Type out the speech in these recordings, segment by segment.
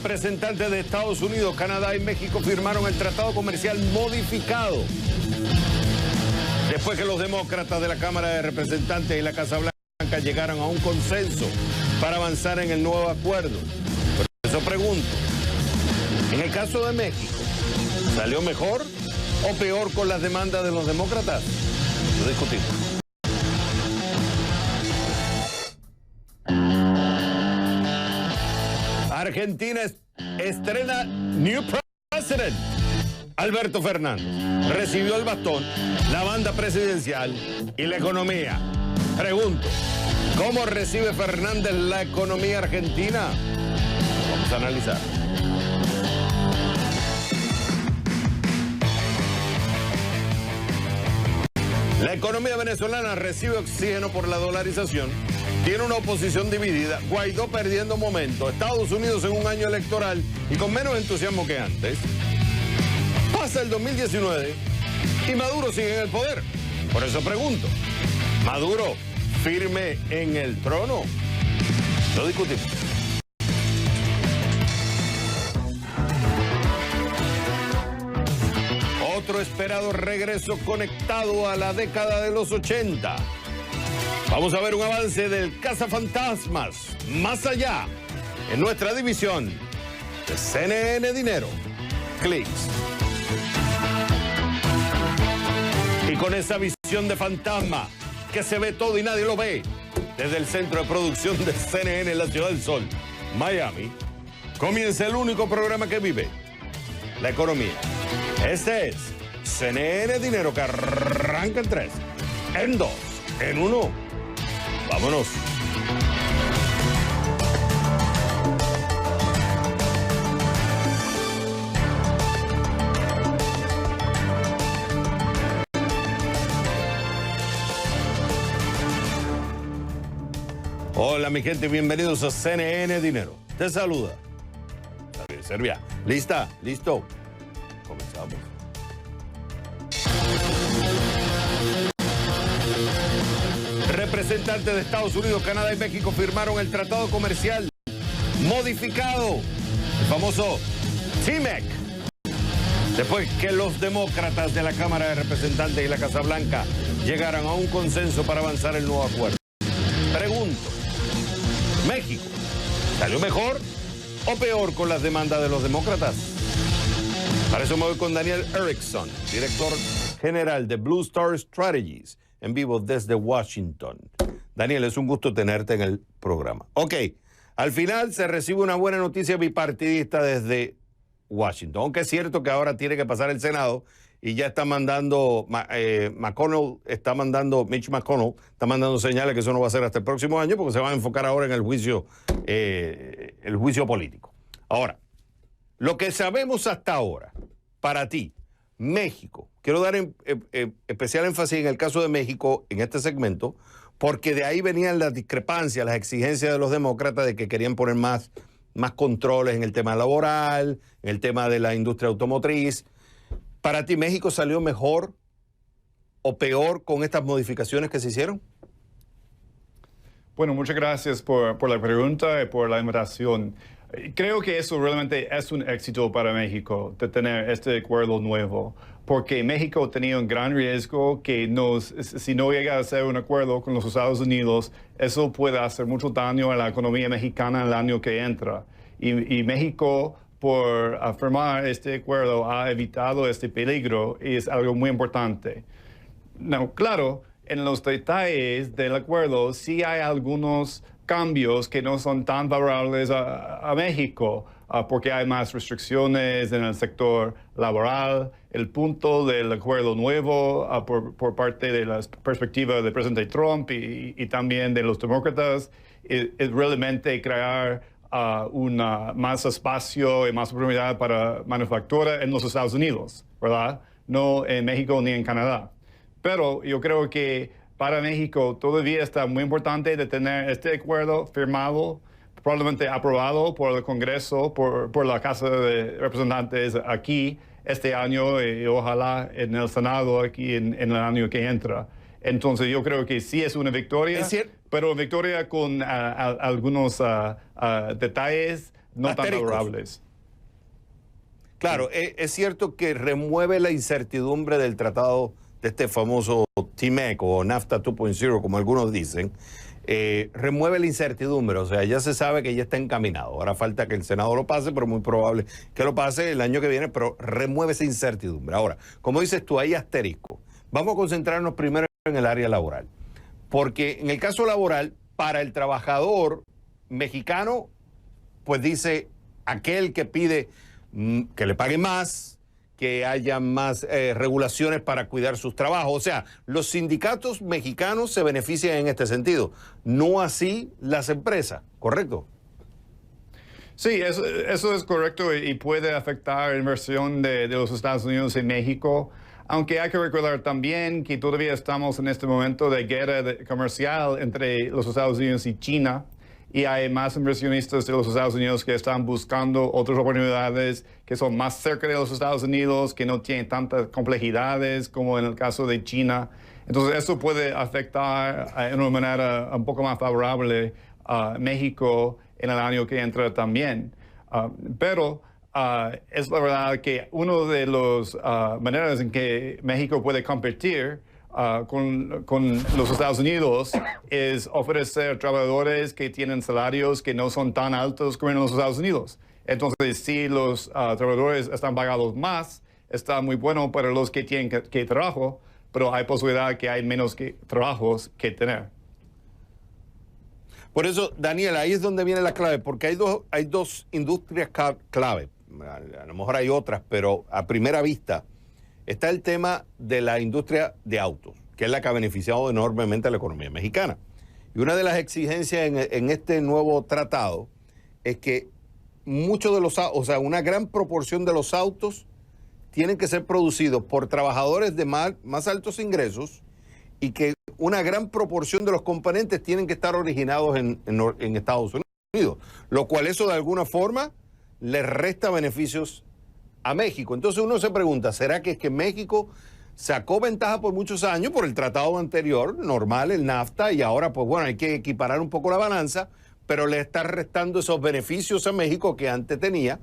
Representantes de Estados Unidos, Canadá y México firmaron el tratado comercial modificado después que los demócratas de la Cámara de Representantes y la Casa Blanca llegaron a un consenso para avanzar en el nuevo acuerdo. Por eso pregunto, en el caso de México, ¿salió mejor o peor con las demandas de los demócratas? Lo discutimos. Argentina estrena New President. Alberto Fernández recibió el bastón, la banda presidencial y la economía. Pregunto, ¿cómo recibe Fernández la economía argentina? Vamos a analizar. La economía venezolana recibe oxígeno por la dolarización. Tiene una oposición dividida, Guaidó perdiendo momento, Estados Unidos en un año electoral y con menos entusiasmo que antes. Pasa el 2019 y Maduro sigue en el poder. Por eso pregunto, ¿Maduro firme en el trono? Lo discutimos. Otro esperado regreso conectado a la década de los 80. Vamos a ver un avance del Cazafantasmas, Más Allá, en nuestra división de CNN Dinero. Clics. Y con esa visión de fantasma, que se ve todo y nadie lo ve, desde el centro de producción de CNN en la Ciudad del Sol, Miami, comienza el único programa que vive la economía. Este es CNN Dinero, que arranca en 3, en 2, en 1. Vámonos. Hola mi gente, bienvenidos a CNN Dinero. Te saluda Javier Serviá. ¿Lista? ¿Listo? Comenzamos. Representantes de Estados Unidos, Canadá y México firmaron el tratado comercial modificado, el famoso TMEC, después que los demócratas de la Cámara de Representantes y la Casa Blanca llegaran a un consenso para avanzar el nuevo acuerdo. Pregunto, ¿México salió mejor o peor con las demandas de los demócratas? Para eso me voy con Daniel Erickson, director general de Blue Star Strategies, en vivo desde Washington. Daniel, es un gusto tenerte en el programa. Ok, al final se recibe una buena noticia bipartidista desde Washington, aunque es cierto que ahora tiene que pasar el Senado y ya está mandando, Mitch McConnell está mandando señales que eso no va a ser hasta el próximo año porque se va a enfocar ahora en el juicio político. Ahora, lo que sabemos hasta ahora, para ti, México, quiero dar especial énfasis en el caso de México en este segmento, porque de ahí venían las discrepancias, las exigencias de los demócratas de que querían poner más controles en el tema laboral, en el tema de la industria automotriz. ¿Para ti México salió mejor o peor con estas modificaciones que se hicieron? Bueno, muchas gracias por la pregunta y por la invitación. Creo que eso realmente es un éxito para México, de tener este acuerdo nuevo, porque México tenía un gran riesgo que si no llega a ser un acuerdo con los Estados Unidos, eso puede hacer mucho daño a la economía mexicana el año que entra. Y México, por firmar este acuerdo, ha evitado este peligro y es algo muy importante. No, claro, en los detalles del acuerdo sí hay algunos cambios que no son tan favorables a México, porque hay más restricciones en el sector laboral. El punto del acuerdo nuevo por parte de la perspectiva del presidente Trump y también de los demócratas es realmente crear más espacio y más oportunidad para manufactura en los Estados Unidos, ¿verdad? No en México ni en Canadá. Pero yo creo que para México todavía está muy importante de tener este acuerdo firmado, probablemente aprobado por el Congreso, por la Casa de Representantes aquí este año y ojalá en el Senado aquí en el año que entra. Entonces yo creo que sí es una victoria, pero victoria con algunos detalles no tan Asteriscos. favorables. Claro, es cierto que remueve la incertidumbre del tratado de este famoso TMEC o NAFTA 2.0, como algunos dicen. Remueve la incertidumbre, o sea, ya se sabe que ya está encaminado. Ahora falta que el Senado lo pase, pero muy probable que lo pase el año que viene, pero remueve esa incertidumbre. Ahora, como dices tú, hay asterisco. Vamos a concentrarnos primero en el área laboral, porque en el caso laboral, para el trabajador mexicano, pues dice aquel que pide que le paguen más, que haya más regulaciones para cuidar sus trabajos. O sea, los sindicatos mexicanos se benefician en este sentido, no así las empresas, ¿correcto? Sí, eso es correcto y puede afectar la inversión de los Estados Unidos en México, aunque hay que recordar también que todavía estamos en este momento de guerra comercial entre los Estados Unidos y China. Y hay más inversionistas de los Estados Unidos que están buscando otras oportunidades que son más cerca de los Estados Unidos, que no tienen tantas complejidades como en el caso de China. Entonces, eso puede afectar en una manera un poco más favorable a México en el año que entra también. Pero es la verdad que una de las maneras en que México puede competir con los Estados Unidos es ofrecer trabajadores que tienen salarios que no son tan altos como en los Estados Unidos. Entonces, si los trabajadores están pagados más, está muy bueno para los que tienen que trabajo, pero hay posibilidad que hay menos trabajos que tener. Por eso, Daniel, ahí es donde viene la clave, porque hay dos industrias clave. A lo mejor hay otras, pero a primera vista está el tema de la industria de autos, que es la que ha beneficiado enormemente a la economía mexicana. Y una de las exigencias en este nuevo tratado es que muchos de los, o sea, una gran proporción de los autos tienen que ser producidos por trabajadores de más altos ingresos y que una gran proporción de los componentes tienen que estar originados en Estados Unidos, lo cual eso de alguna forma les resta beneficios a México. Entonces uno se pregunta, ¿será que es que México sacó ventaja por muchos años por el tratado anterior, normal, el NAFTA, y ahora pues bueno, hay que equiparar un poco la balanza, pero le está restando esos beneficios a México que antes tenía?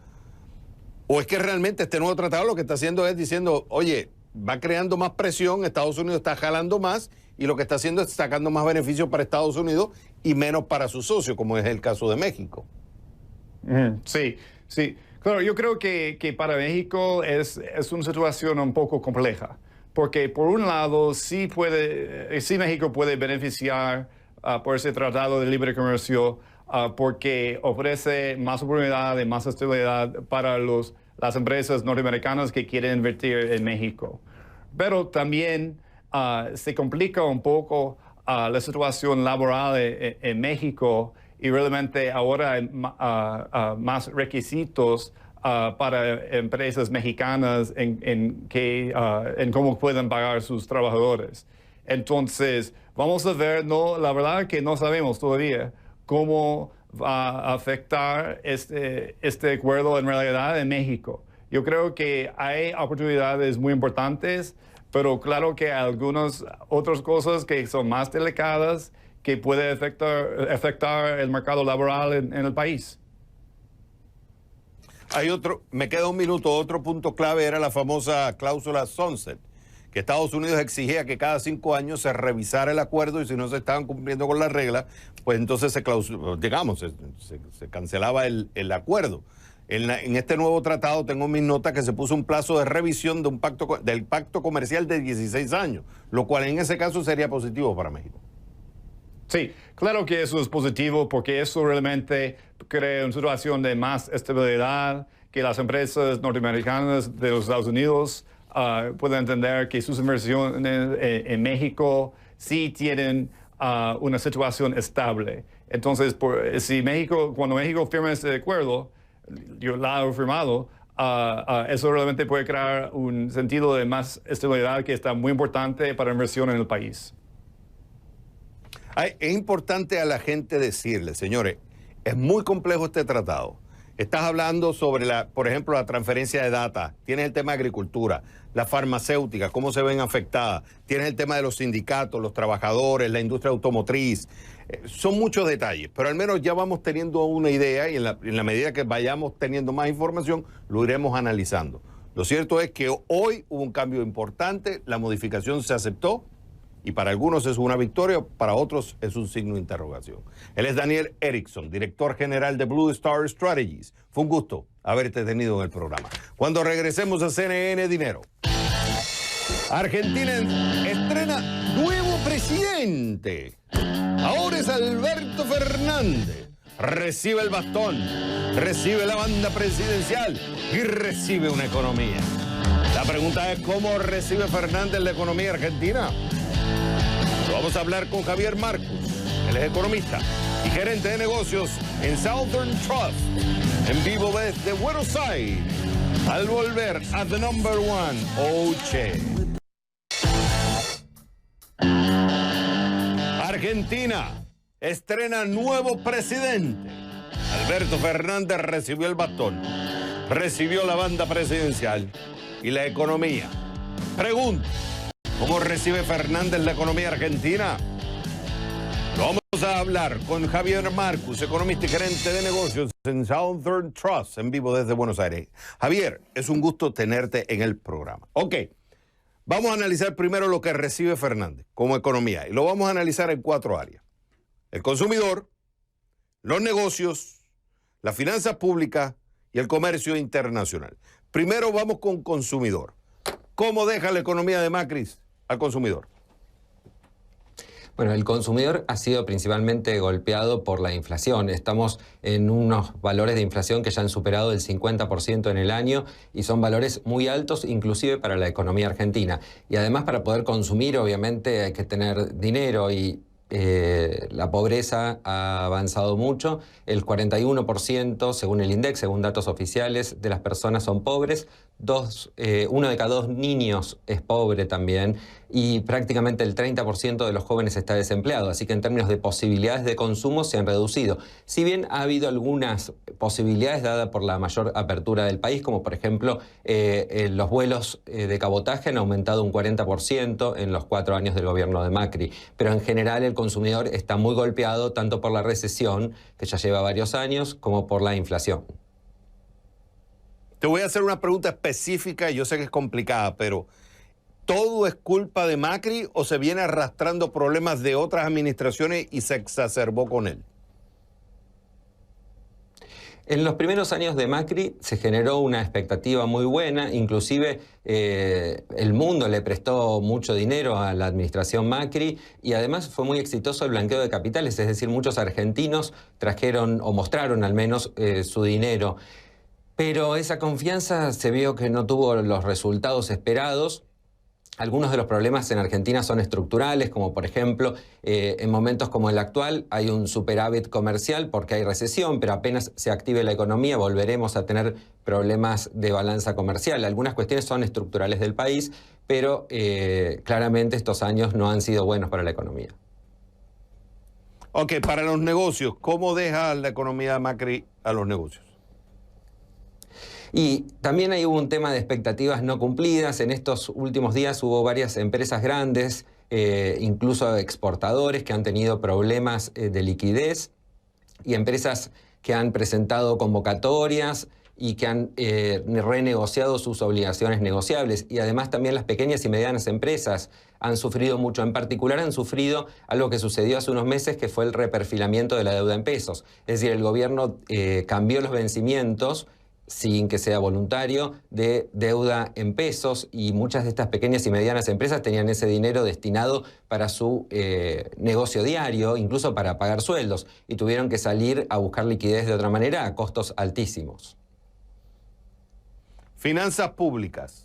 ¿O es que realmente este nuevo tratado lo que está haciendo es diciendo, oye, va creando más presión, Estados Unidos está jalando más y lo que está haciendo es sacando más beneficios para Estados Unidos y menos para sus socios, como es el caso de México? Sí, sí. Claro, yo creo que para México es una situación un poco compleja, porque por un lado sí México puede beneficiar por ese tratado de libre comercio porque ofrece más oportunidad y más estabilidad para las empresas norteamericanas que quieren invertir en México. Pero también se complica un poco la situación laboral en México y realmente ahora hay más requisitos para empresas mexicanas en cómo pueden pagar sus trabajadores. Entonces, vamos a ver, la verdad que no sabemos todavía cómo va a afectar este acuerdo en realidad en México. Yo creo que hay oportunidades muy importantes, pero claro que hay algunas otras cosas que son más delicadas que puede afectar el mercado laboral en el país. Hay me queda un minuto, otro punto clave era la famosa cláusula sunset, que Estados Unidos exigía que cada 5 años se revisara el acuerdo y si no se estaban cumpliendo con las reglas, pues entonces se cancelaba el acuerdo. En este nuevo tratado tengo mis notas que se puso un plazo de revisión del pacto comercial de 16 años, lo cual en ese caso sería positivo para México. Sí, claro que eso es positivo porque eso realmente crea una situación de más estabilidad, que las empresas norteamericanas de los Estados Unidos pueden entender que sus inversiones en México sí tienen una situación estable. Entonces, cuando México firma este acuerdo, yo lo he firmado, eso realmente puede crear un sentido de más estabilidad que está muy importante para la inversión en el país. Es importante a la gente decirle, señores, es muy complejo este tratado. Estás hablando sobre, por ejemplo, la transferencia de data. Tienes el tema de agricultura, la farmacéutica, cómo se ven afectadas. Tienes el tema de los sindicatos, los trabajadores, la industria automotriz. Son muchos detalles, pero al menos ya vamos teniendo una idea y en la medida que vayamos teniendo más información, lo iremos analizando. Lo cierto es que hoy hubo un cambio importante, la modificación se aceptó y para algunos es una victoria, para otros es un signo de interrogación. Él es Daniel Erickson, director general de Blue Star Strategies. Fue un gusto haberte tenido en el programa. Cuando regresemos a CNN Dinero, Argentina estrena nuevo presidente. Ahora es Alberto Fernández. Recibe el bastón, recibe la banda presidencial y recibe una economía. La pregunta es, ¿cómo recibe Fernández la economía argentina? Lo vamos a hablar con Javier Marcus. Él es economista y gerente de negocios en Southern Trust, en vivo desde Buenos Aires, al volver a The Number One, Oche. Argentina estrena nuevo presidente. Alberto Fernández recibió el bastón, recibió la banda presidencial y la economía. Pregunta, ¿cómo recibe Fernández la economía argentina? Lo vamos a hablar con Javier Marcus, economista y gerente de negocios en Southern Trust, en vivo desde Buenos Aires. Javier, es un gusto tenerte en el programa. Ok, vamos a analizar primero lo que recibe Fernández como economía y lo vamos a analizar en 4 áreas. El consumidor, los negocios, las finanzas públicas y el comercio internacional. Primero vamos con consumidor. ¿Cómo deja la economía de Macri al consumidor? Bueno, el consumidor ha sido principalmente golpeado por la inflación. Estamos en unos valores de inflación que ya han superado el 50% en el año y son valores muy altos inclusive para la economía argentina. Y además para poder consumir obviamente hay que tener dinero y la pobreza ha avanzado mucho. El 41% según el INDEC, según datos oficiales, de las personas son pobres. 1 de cada 2 niños es pobre también y prácticamente el 30% de los jóvenes está desempleado, así que en términos de posibilidades de consumo se han reducido. Si bien ha habido algunas posibilidades dadas por la mayor apertura del país, como por ejemplo los vuelos de cabotaje han aumentado un 40% en los 4 años del gobierno de Macri, pero en general el consumidor está muy golpeado tanto por la recesión, que ya lleva varios años, como por la inflación. Te voy a hacer una pregunta específica, yo sé que es complicada, pero ¿todo es culpa de Macri o se viene arrastrando problemas de otras administraciones y se exacerbó con él? En los primeros años de Macri se generó una expectativa muy buena, inclusive el mundo le prestó mucho dinero a la administración Macri y además fue muy exitoso el blanqueo de capitales, es decir, muchos argentinos trajeron o mostraron al menos su dinero. Pero esa confianza se vio que no tuvo los resultados esperados. Algunos de los problemas en Argentina son estructurales, como por ejemplo, en momentos como el actual hay un superávit comercial porque hay recesión, pero apenas se active la economía volveremos a tener problemas de balanza comercial. Algunas cuestiones son estructurales del país, pero claramente estos años no han sido buenos para la economía. Ok, para los negocios, ¿cómo deja la economía de Macri a los negocios? Y también hay un tema de expectativas no cumplidas. En estos últimos días hubo varias empresas grandes, incluso exportadores, que han tenido problemas de liquidez y empresas que han presentado convocatorias y que han renegociado sus obligaciones negociables. Y además también las pequeñas y medianas empresas han sufrido mucho. En particular han sufrido algo que sucedió hace unos meses, que fue el reperfilamiento de la deuda en pesos. Es decir, el gobierno cambió los vencimientos sin que sea voluntario, de deuda en pesos y muchas de estas pequeñas y medianas empresas tenían ese dinero destinado para su negocio diario, incluso para pagar sueldos, y tuvieron que salir a buscar liquidez de otra manera a costos altísimos. Finanzas públicas.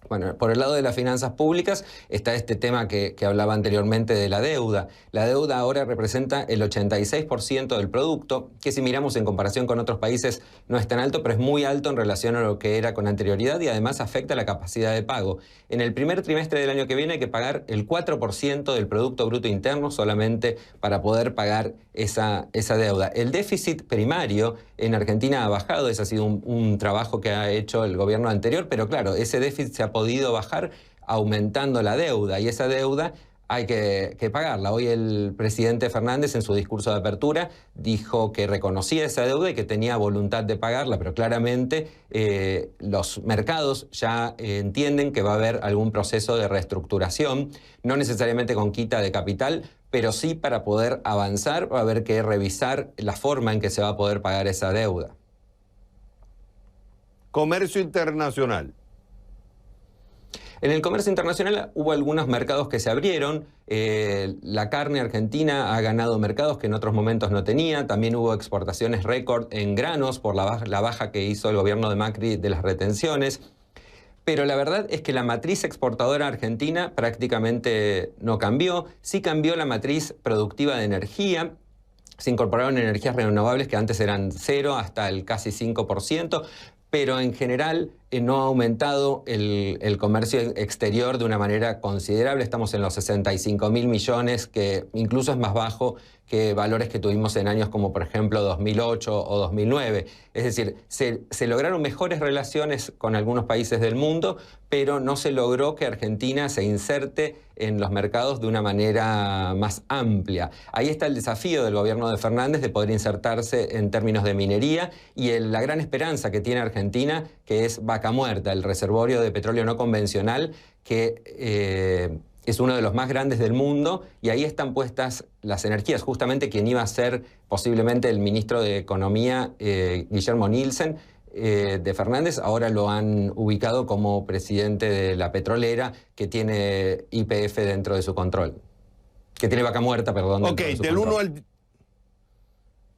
Bueno, por el lado de las finanzas públicas está este tema que hablaba anteriormente de la deuda. La deuda ahora representa el 86% del producto, que si miramos en comparación con otros países no es tan alto, pero es muy alto en relación a lo que era con anterioridad y además afecta la capacidad de pago. En el primer trimestre del año que viene hay que pagar el 4% del Producto Bruto Interno solamente para poder pagar esa deuda. El déficit primario en Argentina ha bajado, ese ha sido un trabajo que ha hecho el gobierno anterior, pero claro, ese déficit se ha podido bajar aumentando la deuda, y esa deuda hay que pagarla. Hoy el presidente Fernández en su discurso de apertura dijo que reconocía esa deuda y que tenía voluntad de pagarla, pero claramente los mercados ya entienden que va a haber algún proceso de reestructuración, no necesariamente con quita de capital, pero sí para poder avanzar va a haber que revisar la forma en que se va a poder pagar esa deuda. Comercio internacional. En el comercio internacional hubo algunos mercados que se abrieron. La carne argentina ha ganado mercados que en otros momentos no tenía. También hubo exportaciones récord en granos por la baja que hizo el gobierno de Macri de las retenciones. Pero la verdad es que la matriz exportadora argentina prácticamente no cambió. Sí cambió la matriz productiva de energía. Se incorporaron energías renovables que antes eran 0 hasta el casi 5%. Pero en general no ha aumentado el comercio exterior de una manera considerable. Estamos en los 65.000 millones, que incluso es más bajo que valores que tuvimos en años como por ejemplo 2008 o 2009. Es decir, se lograron mejores relaciones con algunos países del mundo, pero no se logró que Argentina se inserte en los mercados de una manera más amplia. Ahí está el desafío del gobierno de Fernández de poder insertarse en términos de minería y la gran esperanza que tiene Argentina, que es Vaca Muerta, el reservorio de petróleo no convencional, que es uno de los más grandes del mundo, y ahí están puestas las energías. Justamente quien iba a ser posiblemente el ministro de Economía, Guillermo Nielsen, de Fernández, ahora lo han ubicado como presidente de la petrolera, que tiene YPF dentro de su control. Que tiene Vaca Muerta, perdón. Ok, del 1 al...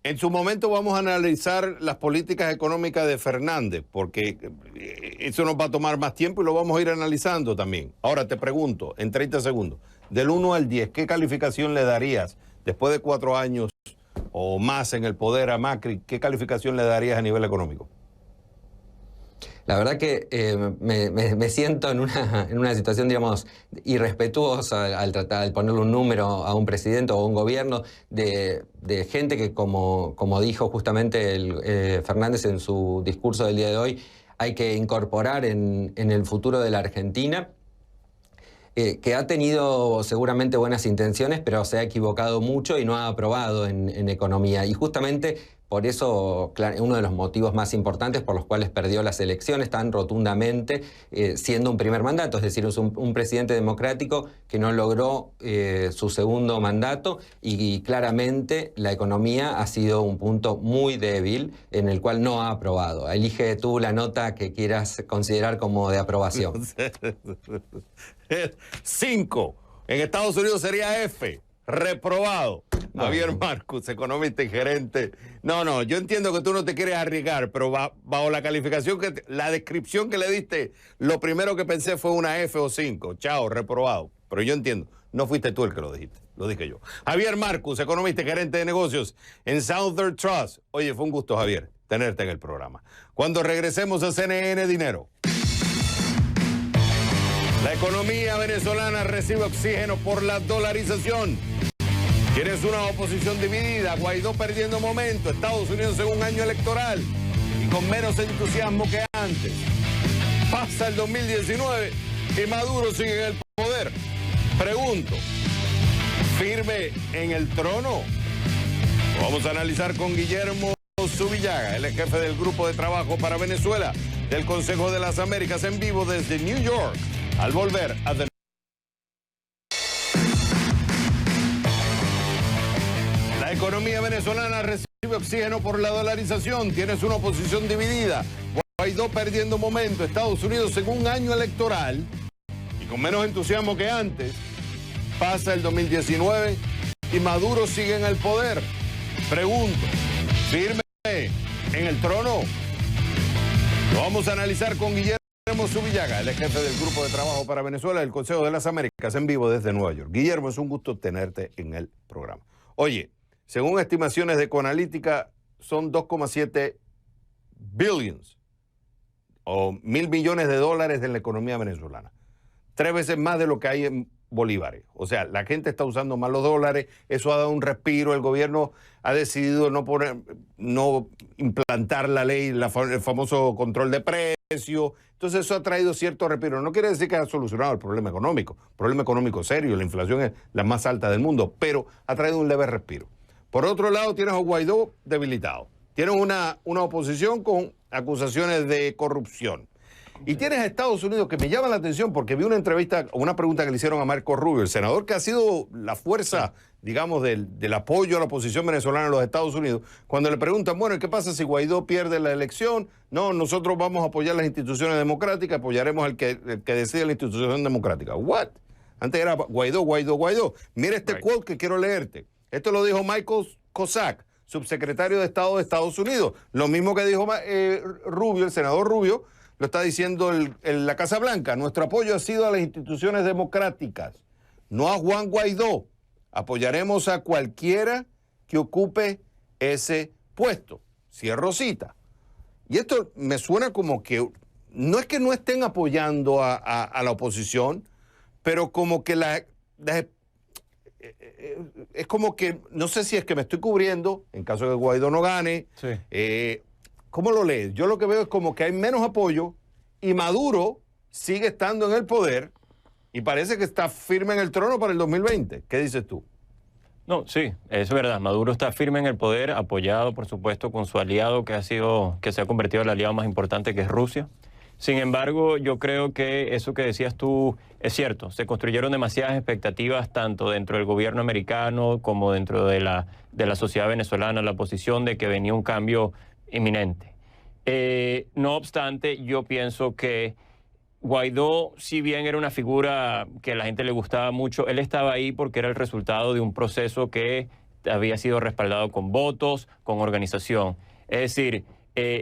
En su momento vamos a analizar las políticas económicas de Fernández, porque eso nos va a tomar más tiempo y lo vamos a ir analizando también. Ahora te pregunto, en 30 segundos, del 1 al 10, ¿qué calificación le darías después de 4 años o más en el poder a Macri? ¿Qué calificación le darías a nivel económico? La verdad que me siento en una situación, digamos, irrespetuosa al tratar de ponerle un número a un presidente o a un gobierno de gente que, como dijo justamente Fernández en su discurso del día de hoy, hay que incorporar en el futuro de la Argentina, que ha tenido seguramente buenas intenciones, pero se ha equivocado mucho y no ha aprobado en economía. Y justamente por eso, uno de los motivos más importantes por los cuales perdió las elecciones tan rotundamente, siendo un primer mandato, es decir, un presidente democrático que no logró su segundo mandato, y claramente la economía ha sido un punto muy débil en el cual no ha aprobado. Elige tú la nota que quieras considerar como de aprobación. 5. En Estados Unidos sería F. Reprobado. No. Javier Marcus, economista y gerente. No, yo entiendo que tú no te quieres arriesgar, pero bajo la calificación, la descripción que le diste, lo primero que pensé fue una F o 5. Chao, reprobado. Pero yo entiendo, no fuiste tú el que lo dijiste, lo dije yo. Javier Marcus, economista y gerente de negocios en Southern Trust. Oye, fue un gusto, Javier, tenerte en el programa. Cuando regresemos a CNN Dinero. La economía venezolana recibe oxígeno por la dolarización. Tienes una oposición dividida, Guaidó perdiendo momento, Estados Unidos en un año electoral y con menos entusiasmo que antes. Pasa el 2019 y Maduro sigue en el poder. Pregunto, ¿firme en el trono? Lo vamos a analizar con Guillermo Zubillaga, él es jefe del Grupo de Trabajo para Venezuela del Consejo de las Américas, en vivo desde New York. Al volver a La economía venezolana recibe oxígeno por la dolarización. Tienes una oposición dividida. Guaidó perdiendo momento. Estados Unidos en un año electoral y con menos entusiasmo que antes. Pasa el 2019 y Maduro sigue en el poder. Pregunto, ¿firme en el trono? Lo vamos a analizar con Guillermo Zubillaga, el jefe del Grupo de Trabajo para Venezuela del Consejo de las Américas, en vivo desde Nueva York. Guillermo, es un gusto tenerte en el programa. Oye, según estimaciones de Ecoanalítica, son 2,7 billions o $1.000 millones en la economía venezolana. 3 veces más de lo que hay bolívares. O sea, la gente está usando más los dólares, eso ha dado un respiro, el gobierno ha decidido no implantar la ley, el famoso control de precios, entonces eso ha traído cierto respiro. No quiere decir que ha solucionado el problema económico serio, la inflación es la más alta del mundo, pero ha traído un leve respiro. Por otro lado, tienes a Guaidó debilitado, tienes una oposición con acusaciones de corrupción. Y tienes a Estados Unidos, que me llama la atención porque vi una pregunta que le hicieron a Marco Rubio, el senador que ha sido la fuerza, digamos, del apoyo a la oposición venezolana en los Estados Unidos, cuando le preguntan, bueno, ¿y qué pasa si Guaidó pierde la elección? No, nosotros vamos a apoyar las instituciones democráticas, apoyaremos al que decide la institución democrática. ¿What? Antes era Guaidó. Mira este quote que quiero leerte. Esto lo dijo Michael Cossack, subsecretario de Estado de Estados Unidos. Lo mismo que dijo Rubio, el senador Rubio, lo está diciendo la Casa Blanca. Nuestro apoyo ha sido a las instituciones democráticas, no a Juan Guaidó. Apoyaremos a cualquiera que ocupe ese puesto. Cierro cita. Y esto me suena como que no es que no estén apoyando a la oposición, pero como que es como que, no sé si es que me estoy cubriendo, en caso de que Guaidó no gane. Sí. ¿Cómo lo lees? Yo lo que veo es como que hay menos apoyo y Maduro sigue estando en el poder y parece que está firme en el trono para el 2020. ¿Qué dices tú? No, sí, es verdad. Maduro está firme en el poder, apoyado, por supuesto, con su aliado que se ha convertido en el aliado más importante, que es Rusia. Sin embargo, yo creo que eso que decías tú es cierto. Se construyeron demasiadas expectativas tanto dentro del gobierno americano como dentro de la sociedad venezolana, la oposición, de que venía un cambio inminente. No obstante, yo pienso que Guaidó, si bien era una figura que a la gente le gustaba mucho, él estaba ahí porque era el resultado de un proceso que había sido respaldado con votos, con organización. Es decir,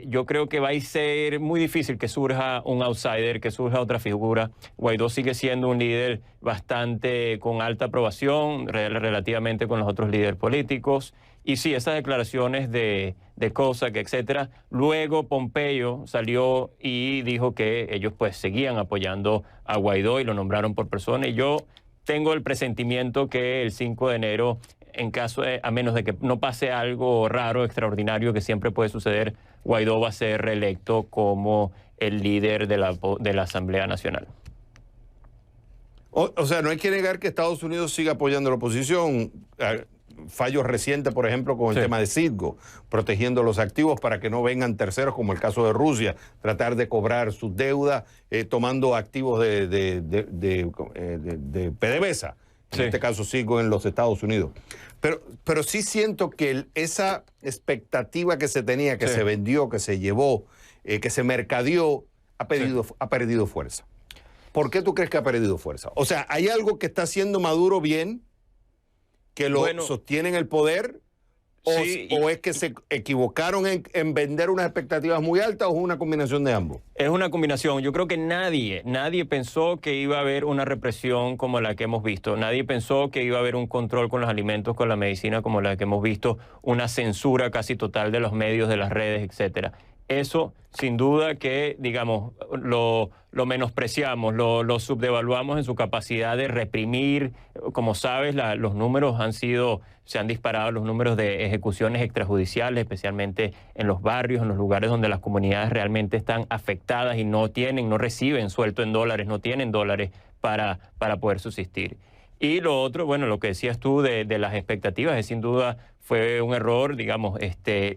yo creo que va a ser muy difícil que surja un outsider, que surja otra figura. Guaidó sigue siendo un líder bastante con alta aprobación relativamente con los otros líderes políticos. Y sí, esas declaraciones de Cossack, etcétera. Luego Pompeyo salió y dijo que ellos pues seguían apoyando a Guaidó y lo nombraron por persona. Y yo tengo el presentimiento que el 5 de enero, a menos de que no pase algo raro, extraordinario, que siempre puede suceder, Guaidó va a ser reelecto como el líder de la Asamblea Nacional. O sea, no hay que negar que Estados Unidos siga apoyando a la oposición. Fallos recientes, por ejemplo, con el tema de Citgo, protegiendo los activos para que no vengan terceros, como el caso de Rusia, tratar de cobrar sus deudas, tomando activos de PDVSA, en este caso Citgo en los Estados Unidos. Pero sí siento que esa expectativa que se tenía, que se vendió, que se llevó, que se mercadeó, ha perdido fuerza. ¿Por qué tú crees que ha perdido fuerza? O sea, ¿hay algo que está haciendo Maduro bien, que lo sostiene en el poder? ¿O es que se equivocaron en vender unas expectativas muy altas, o es una combinación de ambos? Es una combinación. Yo creo que nadie pensó que iba a haber una represión como la que hemos visto. Nadie pensó que iba a haber un control con los alimentos, con la medicina como la que hemos visto, una censura casi total de los medios, de las redes, etcétera. Eso, sin duda que, digamos, lo menospreciamos, lo subdevaluamos en su capacidad de reprimir. Como sabes, los números se han disparado los números de ejecuciones extrajudiciales, especialmente en los barrios, en los lugares donde las comunidades realmente están afectadas y no reciben sueldo en dólares, no tienen dólares para poder subsistir. Y lo otro, bueno, lo que decías tú de las expectativas, sin duda fue un error, digamos,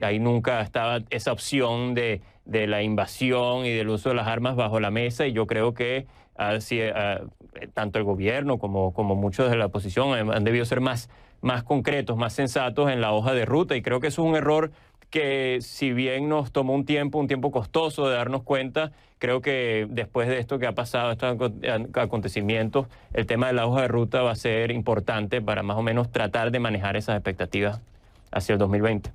ahí nunca estaba esa opción de la invasión y del uso de las armas bajo la mesa, y yo creo que tanto el gobierno como muchos de la oposición han debido ser más concretos, más sensatos en la hoja de ruta, y creo que eso es un error que, si bien nos tomó un tiempo costoso de darnos cuenta, creo que después de esto que ha pasado, estos acontecimientos, el tema de la hoja de ruta va a ser importante para más o menos tratar de manejar esas expectativas hacia el 2020.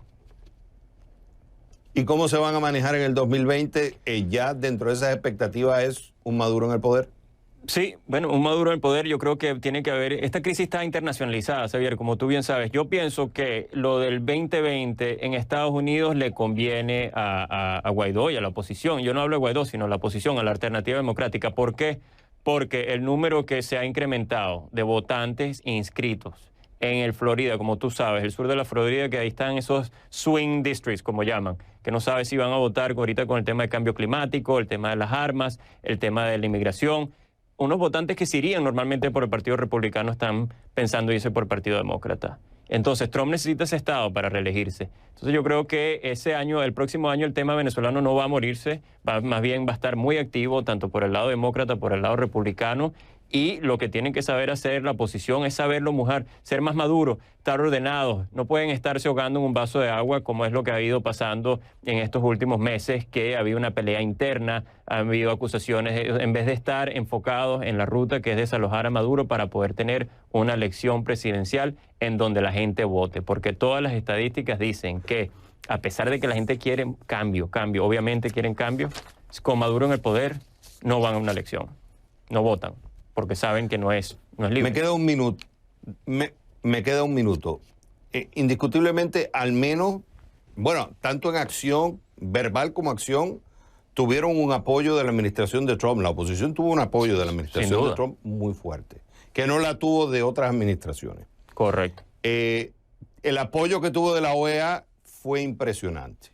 ¿Y cómo se van a manejar en el 2020? ¿Ya dentro de esas expectativas es un Maduro en el poder? Sí, bueno, un Maduro en el poder, yo creo que tiene que haber. Esta crisis está internacionalizada, Xavier, como tú bien sabes. Yo pienso que lo del 2020 en Estados Unidos le conviene a Guaidó y a la oposición. Yo no hablo de Guaidó, sino a la oposición, a la alternativa democrática. ¿Por qué? porque el número que se ha incrementado de votantes inscritos en el Florida, como tú sabes, el sur de la Florida, que ahí están esos swing districts, como llaman, que no sabes si van a votar ahorita con el tema del cambio climático, el tema de las armas, el tema de la inmigración. Unos votantes que se irían normalmente por el Partido Republicano están pensando irse por el Partido Demócrata. Entonces, Trump necesita ese estado para reelegirse. Entonces, yo creo que ese año, el próximo año, el tema venezolano no va a morirse, más bien va a estar muy activo, tanto por el lado demócrata, por el lado republicano. Y lo que tienen que saber hacer la oposición es saberlo mojar, ser más maduro, estar ordenados. No pueden estarse ahogando en un vaso de agua, como es lo que ha ido pasando en estos últimos meses, que ha habido una pelea interna, ha habido acusaciones, en vez de estar enfocados en la ruta que es desalojar a Maduro para poder tener una elección presidencial en donde la gente vote. Porque todas las estadísticas dicen que, a pesar de que la gente quiere cambio, obviamente quieren cambio, con Maduro en el poder no van a una elección, no votan, porque saben que no es libre. Me queda un minuto. Me queda un minuto. Indiscutiblemente, al menos, bueno, tanto en acción, verbal como acción, tuvieron un apoyo de la administración de Trump. La oposición tuvo un apoyo de la administración de Trump muy fuerte, que no la tuvo de otras administraciones. Correcto. El apoyo que tuvo de la OEA fue impresionante.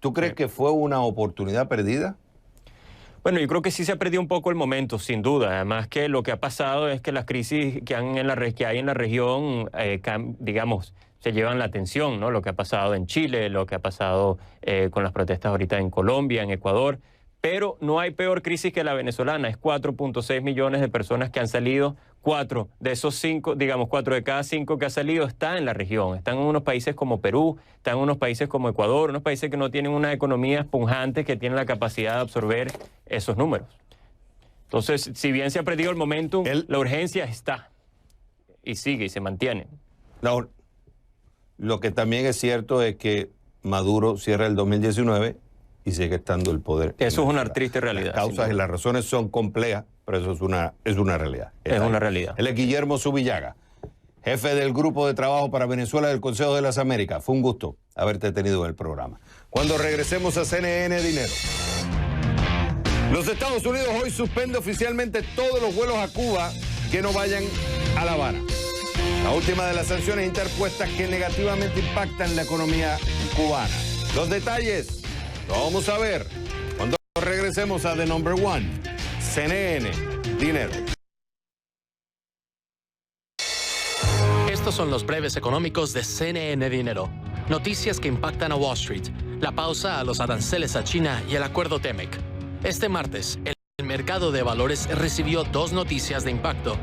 ¿Tú crees que fue una oportunidad perdida? Bueno, yo creo que sí se ha perdido un poco el momento, sin duda. Además que lo que ha pasado es que las crisis que hay en la región, digamos, se llevan la atención, ¿no? Lo que ha pasado en Chile, lo que ha pasado con las protestas ahorita en Colombia, en Ecuador. Pero no hay peor crisis que la venezolana. Es 4.6 millones de personas que han salido. 4 de esos 5, digamos, 4 de cada 5 que ha salido está en la región. Están en unos países como Perú, están en unos países como Ecuador, unos países que no tienen una economía punjante, que tienen la capacidad de absorber esos números. Entonces, si bien se ha perdido el momentum, la urgencia está y sigue y se mantiene. Lo que también es cierto es que Maduro cierra el 2019 y sigue estando el poder. Eso es una triste realidad. Las causas y las razones son complejas, pero eso es una realidad. Es una realidad. Él es Guillermo Zubillaga, jefe del Grupo de Trabajo para Venezuela del Consejo de las Américas. Fue un gusto haberte tenido en el programa. Cuando regresemos a CNN Dinero. Los Estados Unidos hoy suspende oficialmente todos los vuelos a Cuba que no vayan a La Habana. La última de las sanciones interpuestas que negativamente impactan la economía cubana. Los detalles lo vamos a ver cuando regresemos a The Number One, CNN Dinero. Estos son los breves económicos de CNN Dinero. Noticias que impactan a Wall Street, la pausa a los aranceles a China y el acuerdo TEMEC. Este martes, el mercado de valores recibió 2 noticias de impacto.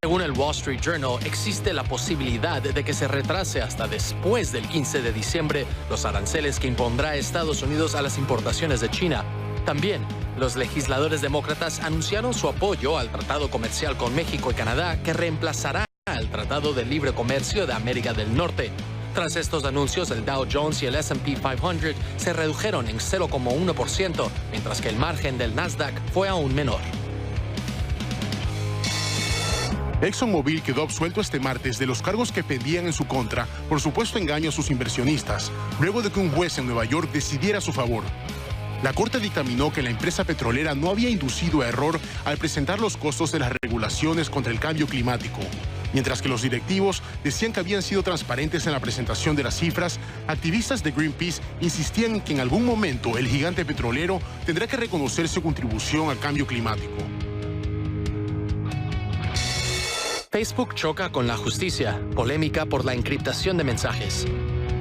Según el Wall Street Journal, existe la posibilidad de que se retrase hasta después del 15 de diciembre los aranceles que impondrá Estados Unidos a las importaciones de China. También, los legisladores demócratas anunciaron su apoyo al tratado comercial con México y Canadá, que reemplazará al Tratado de Libre Comercio de América del Norte. Tras estos anuncios, el Dow Jones y el S&P 500 se redujeron en 0,1%, mientras que el margen del Nasdaq fue aún menor. ExxonMobil quedó absuelto este martes de los cargos que pendían en su contra por supuesto engaño a sus inversionistas, luego de que un juez en Nueva York decidiera a su favor. La Corte dictaminó que la empresa petrolera no había inducido a error al presentar los costos de las regulaciones contra el cambio climático. Mientras que los directivos decían que habían sido transparentes en la presentación de las cifras, activistas de Greenpeace insistían en que en algún momento el gigante petrolero tendrá que reconocer su contribución al cambio climático. Facebook choca con la justicia, polémica por la encriptación de mensajes.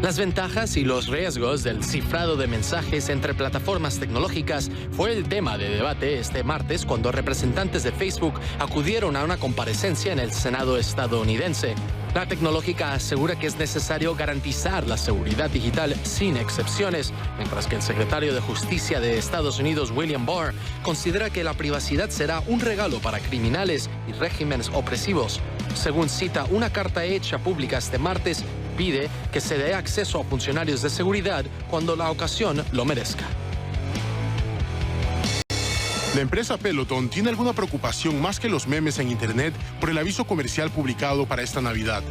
Las ventajas y los riesgos del cifrado de mensajes entre plataformas tecnológicas fue el tema de debate este martes cuando representantes de Facebook acudieron a una comparecencia en el Senado estadounidense. La tecnológica asegura que es necesario garantizar la seguridad digital sin excepciones, mientras que el secretario de Justicia de Estados Unidos, William Barr, considera que la privacidad será un regalo para criminales y regímenes opresivos. Según cita una carta hecha pública este martes, pide que se dé acceso a funcionarios de seguridad cuando la ocasión lo merezca. La empresa Peloton tiene alguna preocupación más que los memes en Internet por el aviso comercial publicado para esta Navidad.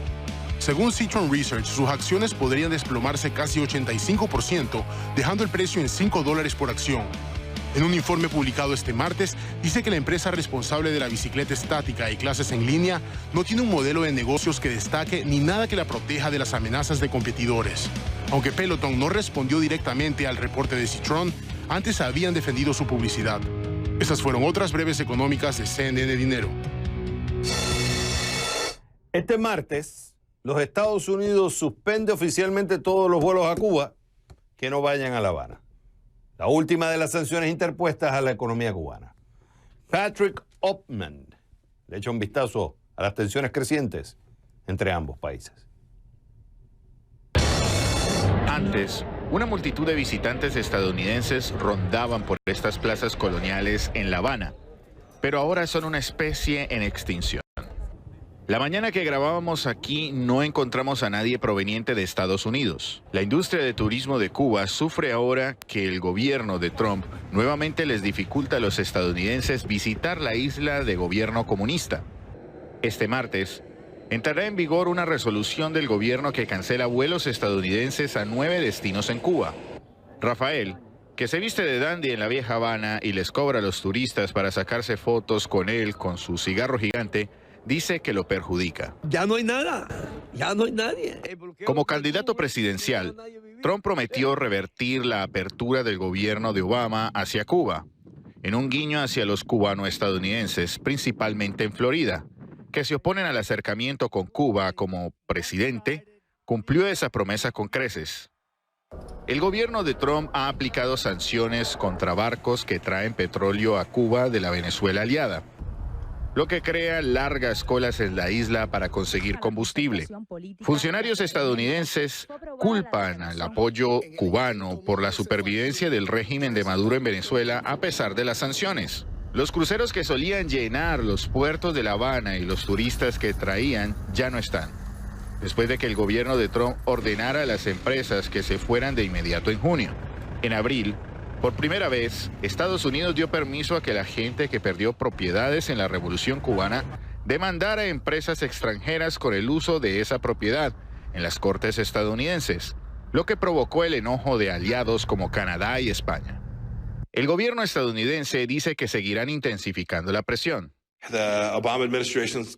Según Citron Research, sus acciones podrían desplomarse casi 85%, dejando el precio en $5 por acción. En un informe publicado este martes, dice que la empresa responsable de la bicicleta estática y clases en línea no tiene un modelo de negocios que destaque ni nada que la proteja de las amenazas de competidores. Aunque Peloton no respondió directamente al reporte de Citron, antes habían defendido su publicidad. Estas fueron otras breves económicas de CNN Dinero. Este martes, los Estados Unidos suspende oficialmente todos los vuelos a Cuba que no vayan a La Habana. La última de las sanciones interpuestas a la economía cubana. Patrick Upman le echa un vistazo a las tensiones crecientes entre ambos países. Antes, una multitud de visitantes estadounidenses rondaban por estas plazas coloniales en La Habana, pero ahora son una especie en extinción. La mañana que grabábamos aquí no encontramos a nadie proveniente de Estados Unidos. La industria de turismo de Cuba sufre ahora que el gobierno de Trump nuevamente les dificulta a los estadounidenses visitar la isla de gobierno comunista. Este martes, entrará en vigor una resolución del gobierno que cancela vuelos estadounidenses a 9 destinos en Cuba. Rafael, que se viste de dandy en la vieja Habana y les cobra a los turistas para sacarse fotos con él con su cigarro gigante, dice que lo perjudica. Ya no hay nada, ya no hay nadie. Como candidato presidencial, Trump prometió revertir la apertura del gobierno de Obama hacia Cuba, en un guiño hacia los cubano-estadounidenses, principalmente en Florida, que se oponen al acercamiento con Cuba como presidente, cumplió esa promesa con creces. El gobierno de Trump ha aplicado sanciones contra barcos que traen petróleo a Cuba de la Venezuela aliada, lo que crea largas colas en la isla para conseguir combustible. Funcionarios estadounidenses culpan al apoyo cubano por la supervivencia del régimen de Maduro en Venezuela a pesar de las sanciones. Los cruceros que solían llenar los puertos de La Habana y los turistas que traían ya no están, después de que el gobierno de Trump ordenara a las empresas que se fueran de inmediato en junio. En abril, por primera vez, Estados Unidos dio permiso a que la gente que perdió propiedades en la Revolución Cubana demandara a empresas extranjeras con el uso de esa propiedad en las cortes estadounidenses, lo que provocó el enojo de aliados como Canadá y España. El gobierno estadounidense dice que seguirán intensificando la presión.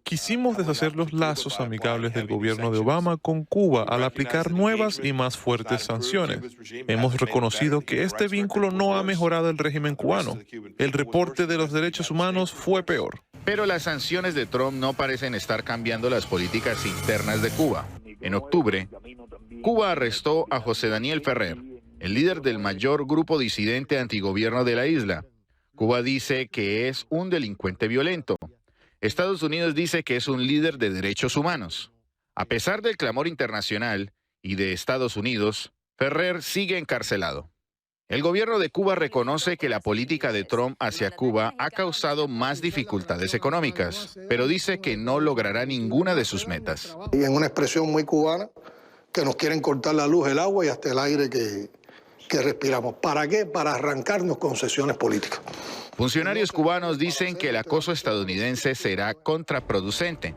Quisimos deshacer los lazos amigables del gobierno de Obama con Cuba al aplicar nuevas y más fuertes sanciones. Hemos reconocido que este vínculo no ha mejorado el régimen cubano. El reporte de los derechos humanos fue peor. Pero las sanciones de Trump no parecen estar cambiando las políticas internas de Cuba. En octubre, Cuba arrestó a José Daniel Ferrer, el líder del mayor grupo disidente antigobierno de la isla. Cuba dice que es un delincuente violento. Estados Unidos dice que es un líder de derechos humanos. A pesar del clamor internacional y de Estados Unidos, Ferrer sigue encarcelado. El gobierno de Cuba reconoce que la política de Trump hacia Cuba ha causado más dificultades económicas, pero dice que no logrará ninguna de sus metas. Y en una expresión muy cubana, que nos quieren cortar la luz, el agua y hasta el aire que respiramos. ¿Para qué? Para arrancarnos concesiones políticas. Funcionarios cubanos dicen que el acoso estadounidense será contraproducente.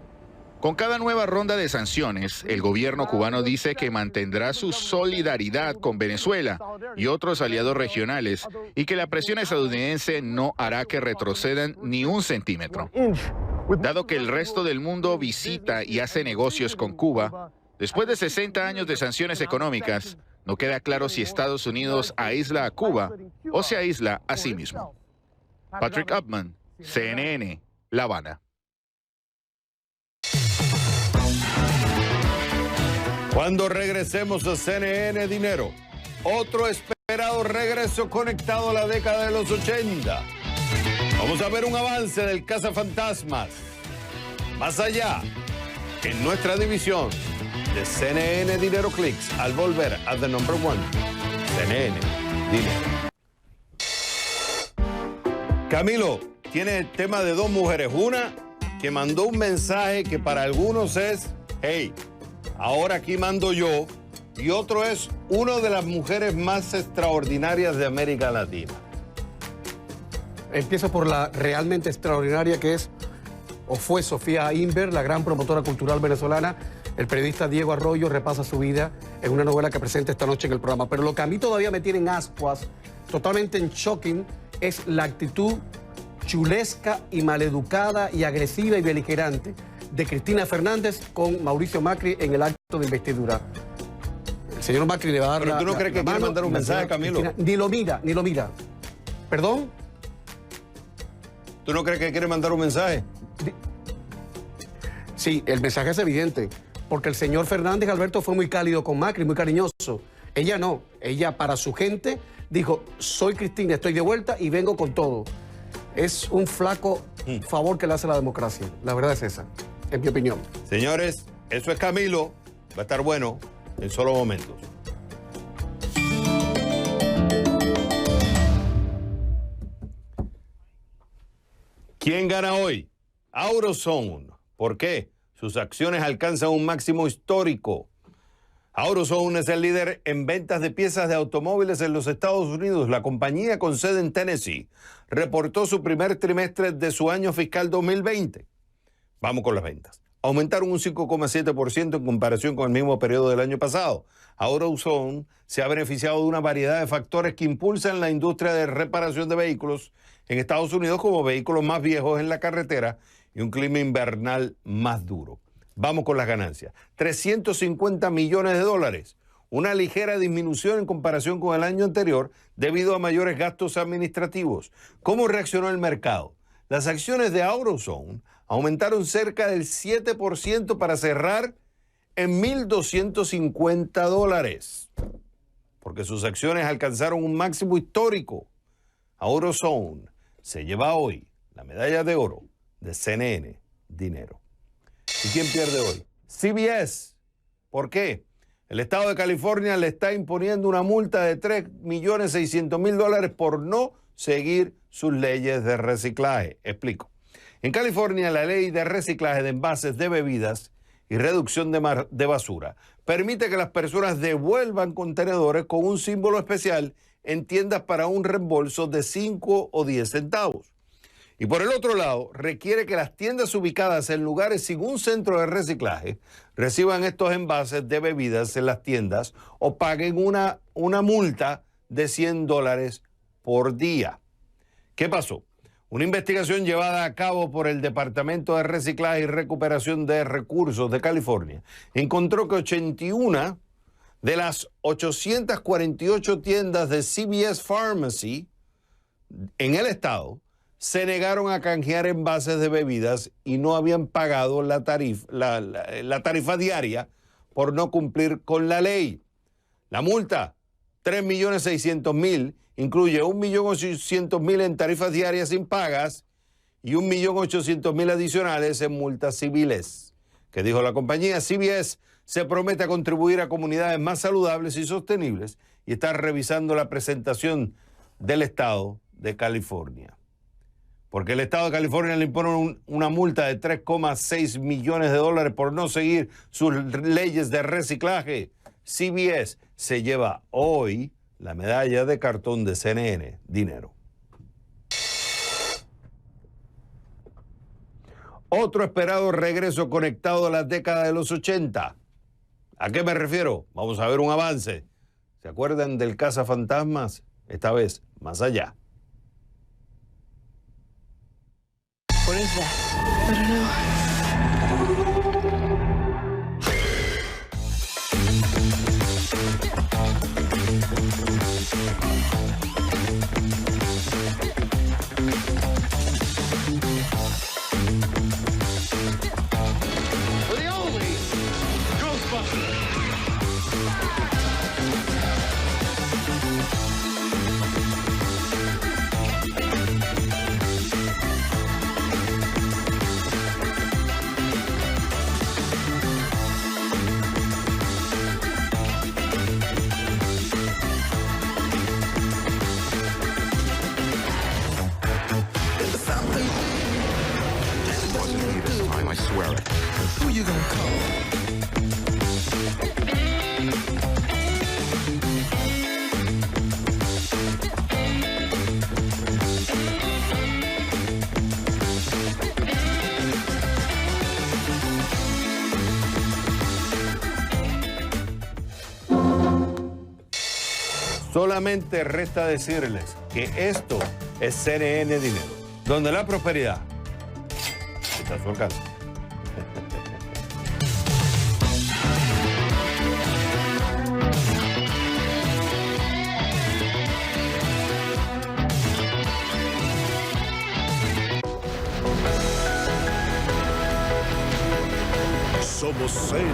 Con cada nueva ronda de sanciones, el gobierno cubano dice que mantendrá su solidaridad con Venezuela y otros aliados regionales y que la presión estadounidense no hará que retrocedan ni un centímetro. Dado que el resto del mundo visita y hace negocios con Cuba, después de 60 años de sanciones económicas, no queda claro si Estados Unidos aísla a Cuba o se aísla a sí mismo. Patrick Upman, CNN, La Habana. Cuando regresemos a CNN Dinero, otro esperado regreso conectado a la década de los 80. Vamos a ver un avance del cazafantasmas. Más allá, en nuestra división de CNN Dinero Clicks, al volver a The Number One, CNN Dinero. Camilo, tiene el tema de dos mujeres. Una que mandó un mensaje que para algunos es, hey, ahora aquí mando yo. Y otro es una de las mujeres más extraordinarias de América Latina. Empiezo por la realmente extraordinaria que es, o fue Sofía Inver, la gran promotora cultural venezolana. El periodista Diego Arroyo repasa su vida en una novela que presenta esta noche en el programa. Pero lo que a mí todavía me tiene en ascuas, totalmente en shocking, es la actitud chulesca y maleducada y agresiva y beligerante de Cristina Fernández con Mauricio Macri en el acto de investidura. El señor Macri le va a dar Pero tú no crees que quiere mandar un mensaje, Camilo. Cristina, ni lo mira. ¿Perdón? ¿Tú no crees que quiere mandar un mensaje? Sí, el mensaje es evidente, porque el señor Fernández Alberto fue muy cálido con Macri, muy cariñoso. Ella no, ella para su gente dijo, soy Cristina, estoy de vuelta y vengo con todo. Es un flaco favor que le hace la democracia, la verdad es esa, en mi opinión. Señores, eso es Camilo, va a estar bueno en solo momentos. ¿Quién gana hoy? AutoZone. ¿Por qué? Sus acciones alcanzan un máximo histórico. AutoZone es el líder en ventas de piezas de automóviles en los Estados Unidos. La compañía con sede en Tennessee reportó su primer trimestre de su año fiscal 2020. Vamos con las ventas. Aumentaron un 5,7% en comparación con el mismo periodo del año pasado. AutoZone se ha beneficiado de una variedad de factores que impulsan la industria de reparación de vehículos en Estados Unidos, como vehículos más viejos en la carretera y un clima invernal más duro. Vamos con las ganancias. 350 millones de dólares, una ligera disminución en comparación con el año anterior debido a mayores gastos administrativos. ¿Cómo reaccionó el mercado? Las acciones de AutoZone aumentaron cerca del 7% para cerrar en $1,250, porque sus acciones alcanzaron un máximo histórico. AutoZone se lleva hoy la medalla de oro de CNN Dinero. ¿Y quién pierde hoy? CBS. ¿Por qué? El estado de California le está imponiendo una multa de $3,600,000 por no seguir sus leyes de reciclaje. Explico. En California, la ley de reciclaje de envases de bebidas y reducción de basura permite que las personas devuelvan contenedores con un símbolo especial en tiendas para un reembolso de 5 o 10 centavos. Y por el otro lado, requiere que las tiendas ubicadas en lugares sin un centro de reciclaje reciban estos envases de bebidas en las tiendas o paguen una multa de $100 por día. ¿Qué pasó? Una investigación llevada a cabo por el Departamento de Reciclaje y Recuperación de Recursos de California encontró que 81 de las 848 tiendas de CVS Pharmacy en el estado se negaron a canjear envases de bebidas y no habían pagado la tarifa diaria por no cumplir con la ley. La multa, $3,600,000, incluye $1,800,000 en tarifas diarias impagas y $1,800,000 adicionales en multas civiles. Que dijo la compañía, CVS se promete a contribuir a comunidades más saludables y sostenibles y está revisando la presentación del estado de California. Porque el estado de California le impone una multa de $3,6 millones por no seguir sus leyes de reciclaje. CVS se lleva hoy la medalla de cartón de CNN Dinero. Otro esperado regreso conectado a la década de los 80. ¿A qué me refiero? Vamos a ver un avance. ¿Se acuerdan del cazafantasmas? Esta vez, más allá. What is that? I don't know. The only Ghostbusters. I swear it. Who you gonna call? Solamente resta decirles que esto es CNN Dinero, donde la prosperidad está a su alcance. Somos CNN.